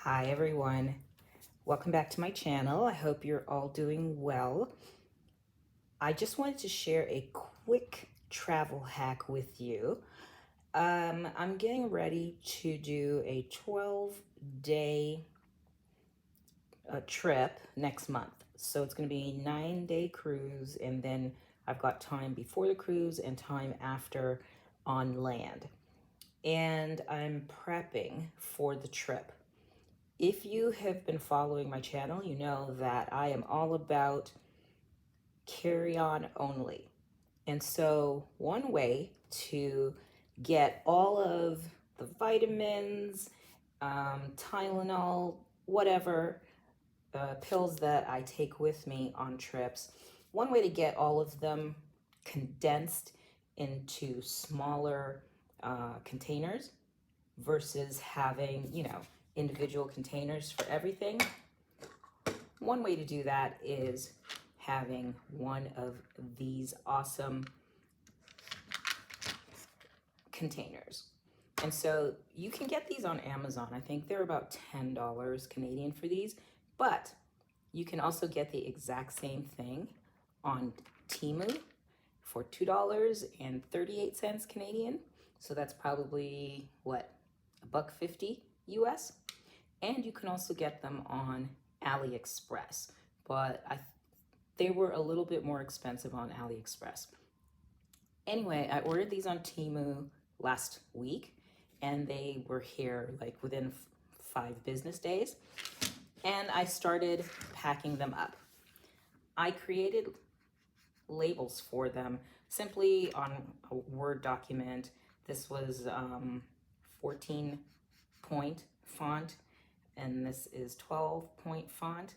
Hi everyone, welcome back to my channel. I hope you're all doing well. I just wanted to share a quick travel hack with you. I'm getting ready to do a 12-day trip next month. So it's going to be a 9-day cruise, and then I've got time before the cruise and time after on land. And I'm prepping for the trip. If you have been following my channel, you know that I am all about carry-on only. And so one way to get all of the vitamins, Tylenol, whatever pills that I take with me on trips, one way to get all of them condensed into smaller containers versus having, individual containers for everything. One way to do that is having one of these awesome containers. And so you can get these on Amazon. I think they're about $10 Canadian for these, but you can also get the exact same thing on Temu for $2.38 Canadian. So that's probably what, $1.50 US. And you can also get them on AliExpress, but they were a little bit more expensive on AliExpress. Anyway, I ordered these on Temu last week, and they were here like within 5 business days, and I started packing them up. I created labels for them simply on a Word document. This was 14-point font, and this is 12-point font,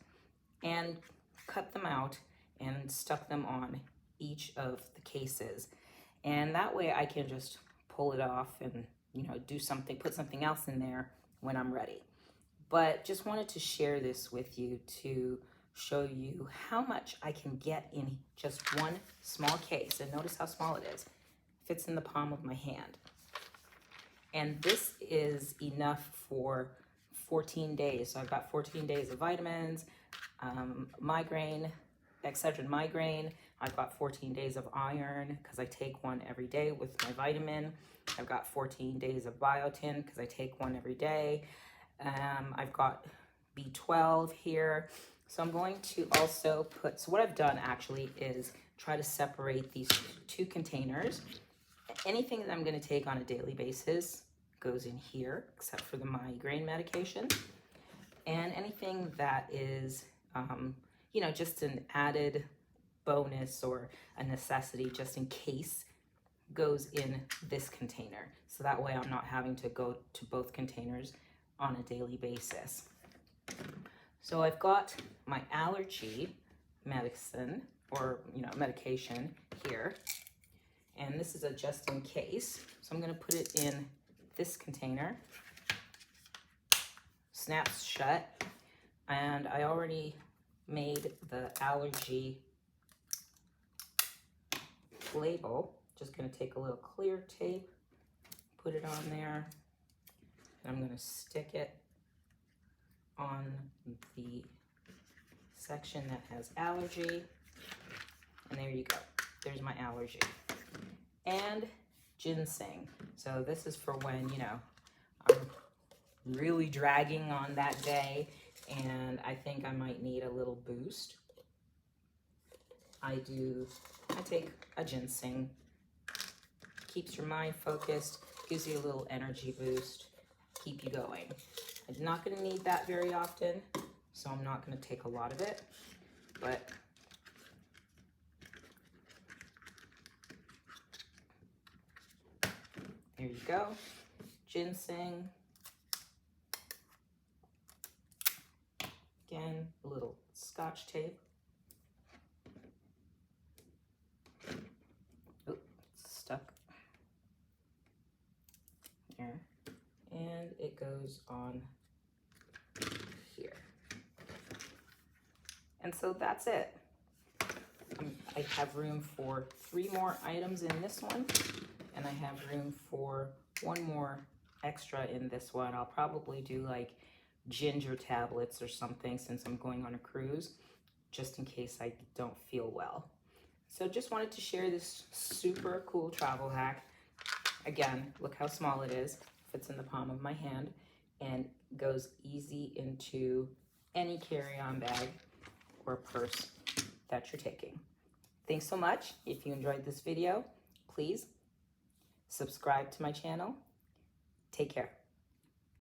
and cut them out and stuck them on each of the cases. And that way I can just pull it off and, do something, put something else in there when I'm ready. But just wanted to share this with you to show you how much I can get in just one small case. And notice how small it is. Fits in the palm of my hand. And this is enough for 14 days. So I've got 14 days of vitamins, migraine, Excedrin migraine. I've got 14 days of iron because I take one every day with my vitamin. I've got 14 days of biotin because I take one every day. I've got B12 here. So I'm going to also put, so what I've done actually is try to separate these 2 containers. Anything that I'm going to take on a daily basis goes in here, except for the migraine medication. And anything that is, just an added bonus or a necessity just in case goes in this container. So that way I'm not having to go to both containers on a daily basis. So I've got my allergy medicine or, medication here. And this is a just in case. So I'm going to put it in this container. Snaps shut. And I already made the allergy label. Just going to take a little clear tape, put it on there, and I'm going to stick it on the section that has allergy. And there you go. There's my allergy. And ginseng. So this is for when, I'm really dragging on that day and I think I might need a little boost. I take a ginseng. Keeps your mind focused, gives you a little energy boost, keep you going. I'm not going to need that very often, so I'm not going to take a lot of it, but there you go. Ginseng. Again, a little Scotch tape. Oh, it's stuck. There. And it goes on here. And so that's it. I have room for 3 more items in this one, and I have room for 1 more extra in this one. I'll probably do like ginger tablets or something since I'm going on a cruise, just in case I don't feel well. So just wanted to share this super cool travel hack. Again, look how small it is. Fits in the palm of my hand and goes easy into any carry-on bag or purse that you're taking. Thanks so much. If you enjoyed this video, please subscribe to my channel. Take care.